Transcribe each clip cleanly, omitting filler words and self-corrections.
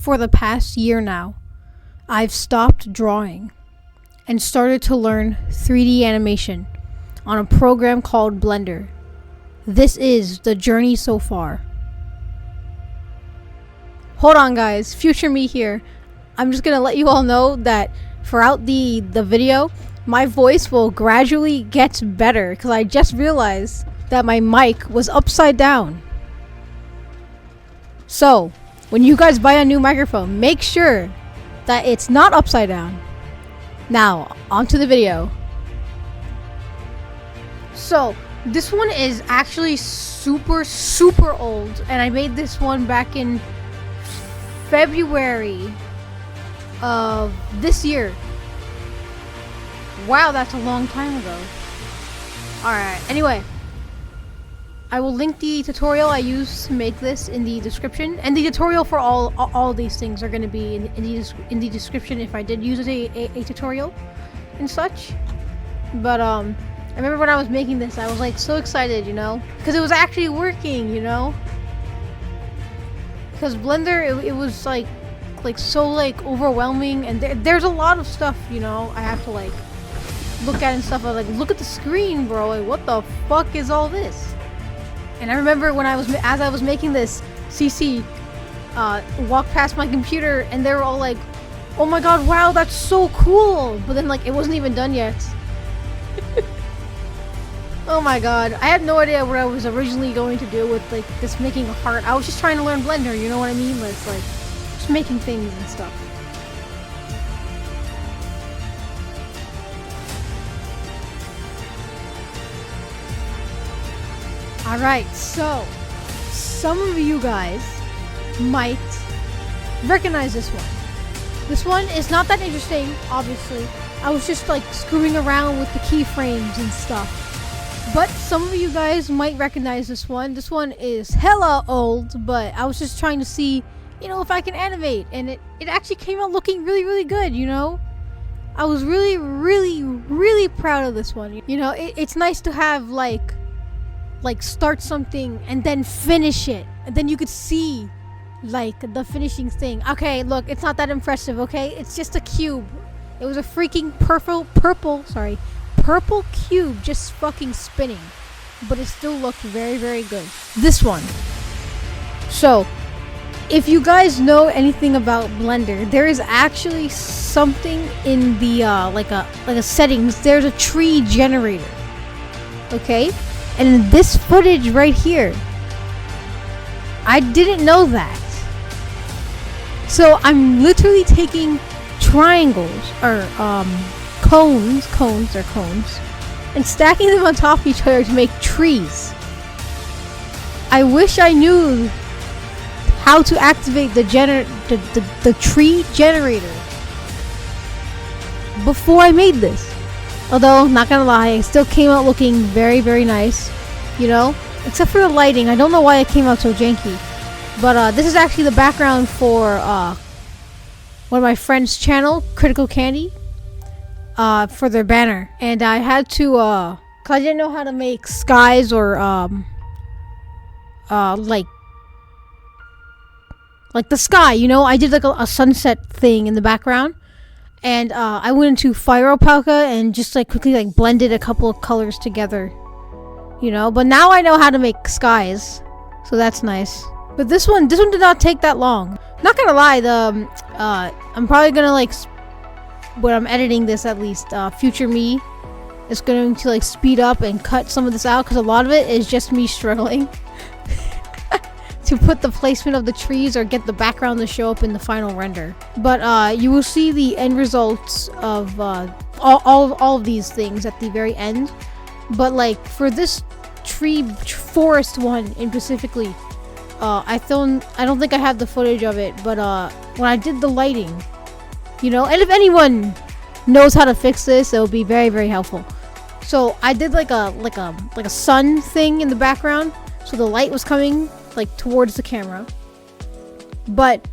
For the past year now, I've stopped drawing and started to learn 3D animation on a program called Blender. This is the journey so far. Hold on guys, future me here. I'm just gonna let you all know that throughout the video, my voice will gradually get better because I just realized that my mic was upside down. So, when you guys buy a new microphone, make sure that it's not upside down. Now, onto the video. So, this one is actually super old, and I made this one back in February of this year. Wow, that's a long time ago. Alright, anyway. I will link the tutorial I used to make this in the description, and the tutorial for all these things are going to be in the description if I did use a tutorial and such. But I remember when I was making this, I was like so excited, you know, because it was actually working, you know. Because Blender, it was like so like overwhelming, and there's a lot of stuff, you know, I have to like look at and stuff. I was like, look at the screen, bro. Like, what the fuck is all this? And I remember when as I was making this, CC walked past my computer, and they were all like, "Oh my god, wow, that's so cool!" But then like it wasn't even done yet. Oh my god, I had no idea what I was originally going to do with like this making a heart. I was just trying to learn Blender, you know what I mean? But it's like just making things and stuff. Alright, so some of you guys might recognize this one. This one is not that interesting, obviously. I was just like screwing around with the keyframes and stuff. But some of you guys might recognize this one. This one is hella old, but I was just trying to see, you know, if I can animate. And it actually came out looking really good, you know? I was really proud of this one. You know, it's nice to have like start something and then finish it, and then you could see like the finishing thing. Okay, look, it's not that impressive, okay? It's just a cube. It was a freaking purple cube just fucking spinning, but it still looked very good. This one. So, if you guys know anything about Blender, there is actually something in the like a settings. There's a tree generator. Okay? And in this footage right here, I didn't know that. So I'm literally taking triangles or cones, and stacking them on top of each other to make trees. I wish I knew how to activate the tree generator before I made this. Although, not gonna lie, it still came out looking very nice, you know? Except for the lighting. I don't know why it came out so janky. But this is actually the background for one of my friends' channel, Critical Candy, for their banner. And I had to, cause I didn't know how to make skies or, like the sky, you know? I did like a sunset thing in the background. And I went into Fyropalka and just like quickly like blended a couple of colors together, you know. But now I know how to make skies, so that's nice. But this one did not take that long. Not gonna lie, I'm probably gonna like when I'm editing this, at least future me is going to like speed up and cut some of this out, because a lot of it is just me struggling to put the placement of the trees or get the background to show up in the final render. But you will see the end results of all of these things at the very end. But like for this forest one in specifically, I don't think I have the footage of it, but when I did the lighting, you know, and if anyone knows how to fix this, it will be very helpful. So I did like a sun thing in the background, so the light was coming like towards the camera, but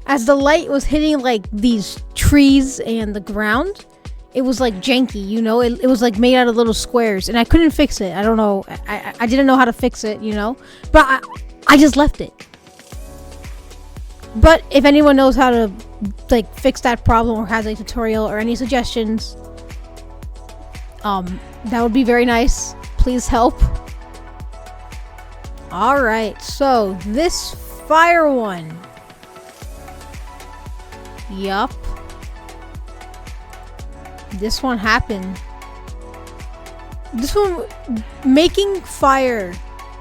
as the light was hitting like these trees and the ground, it was like janky, you know. It was like made out of little squares, and I couldn't fix it. I don't know, I didn't know how to fix it, you know, but I just left it. But if anyone knows how to like fix that problem or has a tutorial or any suggestions, that would be very nice. Please help. Alright, so this fire one. Yup. This one happened. This one, making fire,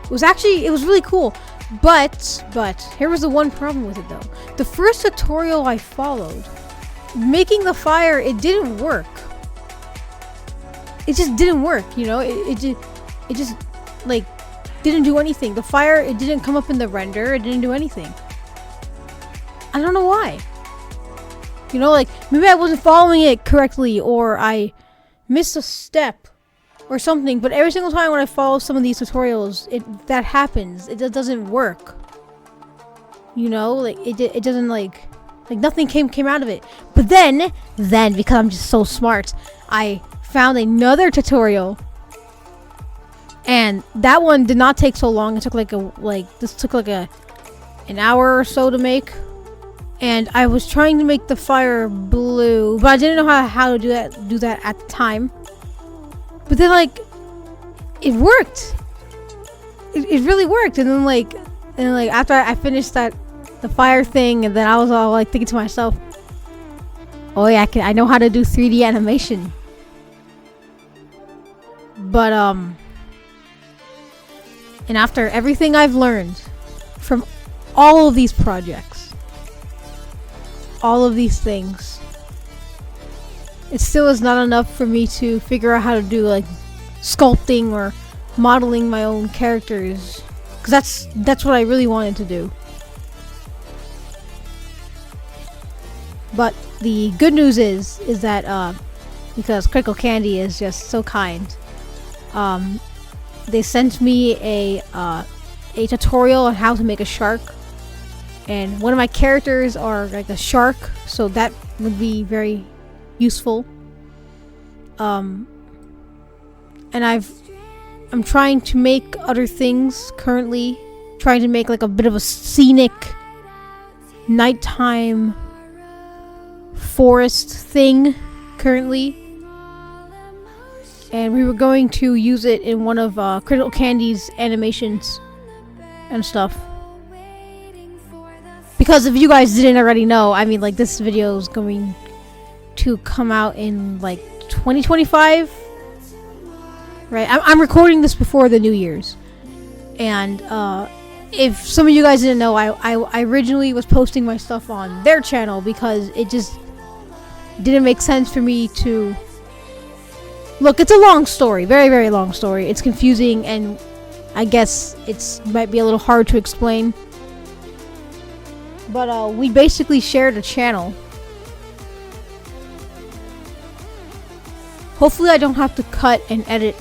it was really cool. But here was the one problem with it though. The first tutorial I followed, making the fire, it didn't work. It just didn't work, you know? It just like didn't do anything. The fire, it didn't come up in the render. It didn't do anything. I don't know why. You know, like maybe I wasn't following it correctly or I missed a step or something, but every single time when I follow some of these tutorials, that happens. It doesn't work. You know, like it doesn't like nothing came out of it. But then because I'm just so smart, I found another tutorial, and that one did not take so long. It took this took an hour or so to make, and I was trying to make the fire blue, but I didn't know how to do that at the time. But then like it worked. It really worked, and then after I finished the fire thing, and then I was all like thinking to myself, oh yeah, I know how to do 3D animation. But and after everything I've learned from all of these projects, all of these things, it still is not enough for me to figure out how to do like sculpting or modeling my own characters, because that's what I really wanted to do. But the good news is that because Critical Candy is just so kind, they sent me a tutorial on how to make a shark, and one of my characters are like a shark, so that would be very useful. And I'm trying to make other things currently, trying to make like a bit of a scenic nighttime forest thing currently, and we were going to use it in one of Critical Candy's animations and stuff. Because if you guys didn't already know, I mean, like, this video is going to come out in like 2025, right? I'm recording this before the New Year's, and if some of you guys didn't know, I originally was posting my stuff on their channel because it just didn't make sense for me to look. It's a long story, very, very long story. It's confusing, and I guess might be a little hard to explain. But we basically shared a channel. Hopefully I don't have to cut and edit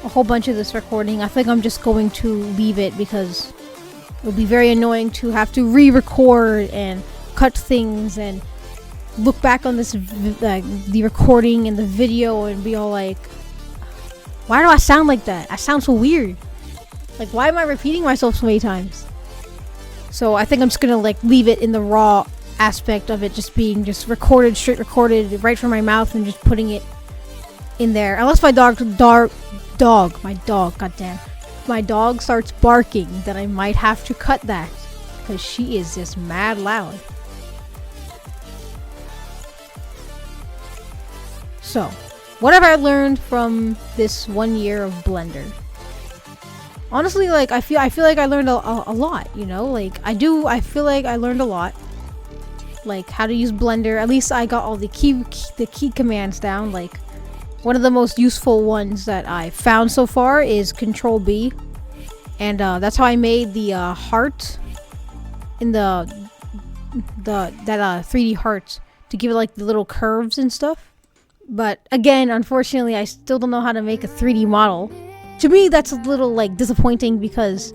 a whole bunch of this recording. I think I'm just going to leave it because it'll be very annoying to have to re-record and cut things and look back on this the recording and the video and be all like, why do I sound like that? I sound so weird. Like, why am I repeating myself so many times? So I think I'm just gonna like leave it in the raw aspect of it, just being recorded, straight recorded right from my mouth, and just putting it in there. Unless my dog, goddamn, my dog starts barking, then I might have to cut that, because she is just mad loud. So, what have I learned from this 1 year of Blender? Honestly, like, I feel like I learned a lot, you know? Like, I feel like I learned a lot. Like, how to use Blender. At least I got all the key commands down. Like, one of the most useful ones that I found so far is Control B. And that's how I made the heart in that 3D heart, to give it like the little curves and stuff. But again, unfortunately, I still don't know how to make a 3D model. To me, that's a little like disappointing, because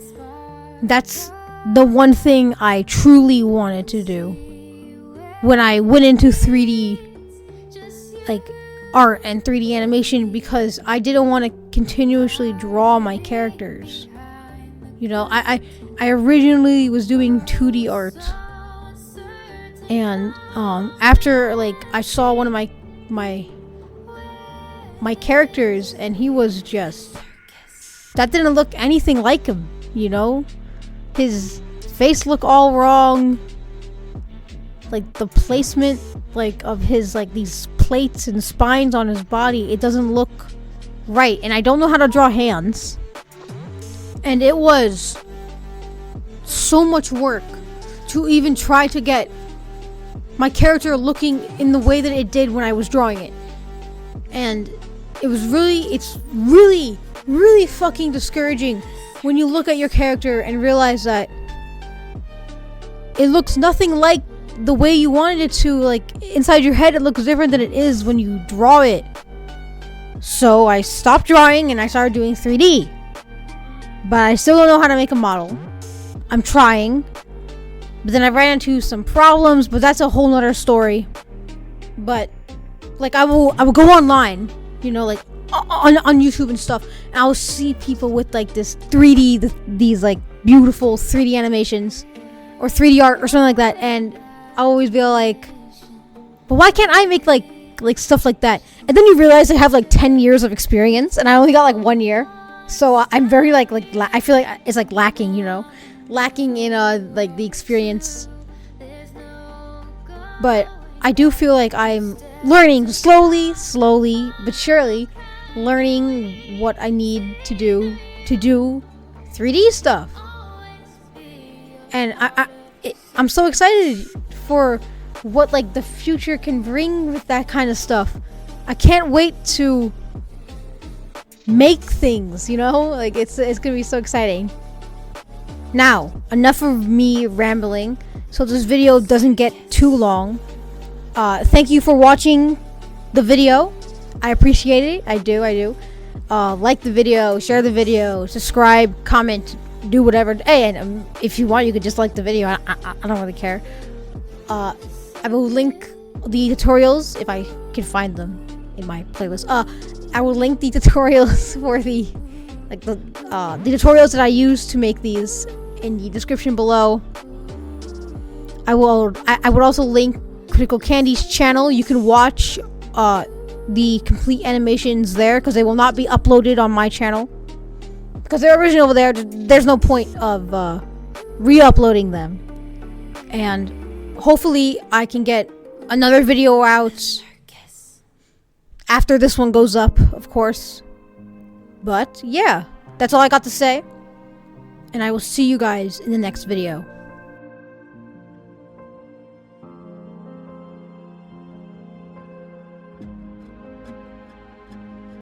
that's the one thing I truly wanted to do when I went into 3D like art and 3D animation, because I didn't want to continuously draw my characters. You know, I originally was doing 2D art, And after like I saw one of my characters, and he was just, that didn't look anything like him, you know? His face looked all wrong. Like the placement like of his like these plates and spines on his body, it doesn't look right. And I don't know how to draw hands. And it was so much work to even try to get my character looking in the way that it did when I was drawing it. And it's really fucking discouraging when you look at your character and realize that it looks nothing like the way you wanted it to. Like inside your head it looks different than it is when you draw it. So I stopped drawing and I started doing 3D. But I still don't know how to make a model. I'm trying. But then I ran into some problems, but that's a whole nother story. But like I will go online, you know, like on YouTube and stuff, and I'll see people with like this 3D, these like beautiful 3D animations or 3D art or something like that, and I always be like, but why can't I make like stuff like that? And then you realize I have like 10 years of experience, and I only got like 1 year, so I'm very like I feel like it's like lacking, you know, lacking in like the experience. But I do feel like I'm learning slowly but surely, learning what I need to do 3D stuff. And I'm so excited for what like the future can bring with that kind of stuff. I can't wait to make things, you know? Like it's gonna be so exciting. Now, enough of me rambling, so this video doesn't get too long. Thank you for watching the video. I appreciate it. I do. Like the video, share the video, subscribe, comment, do whatever. Hey, and if you want, you could just like the video. I don't really care. I will link the tutorials if I can find them in my playlist. I will link the tutorials for the tutorials that I use to make these in the description below. I would also link Critical Candy's channel. You can watch the complete animations there, because they will not be uploaded on my channel because they're original over there. There's no point of re-uploading them. And hopefully I can get another video out after this one goes up, of course. But yeah, that's all I got to say, and I will see you guys in the next video.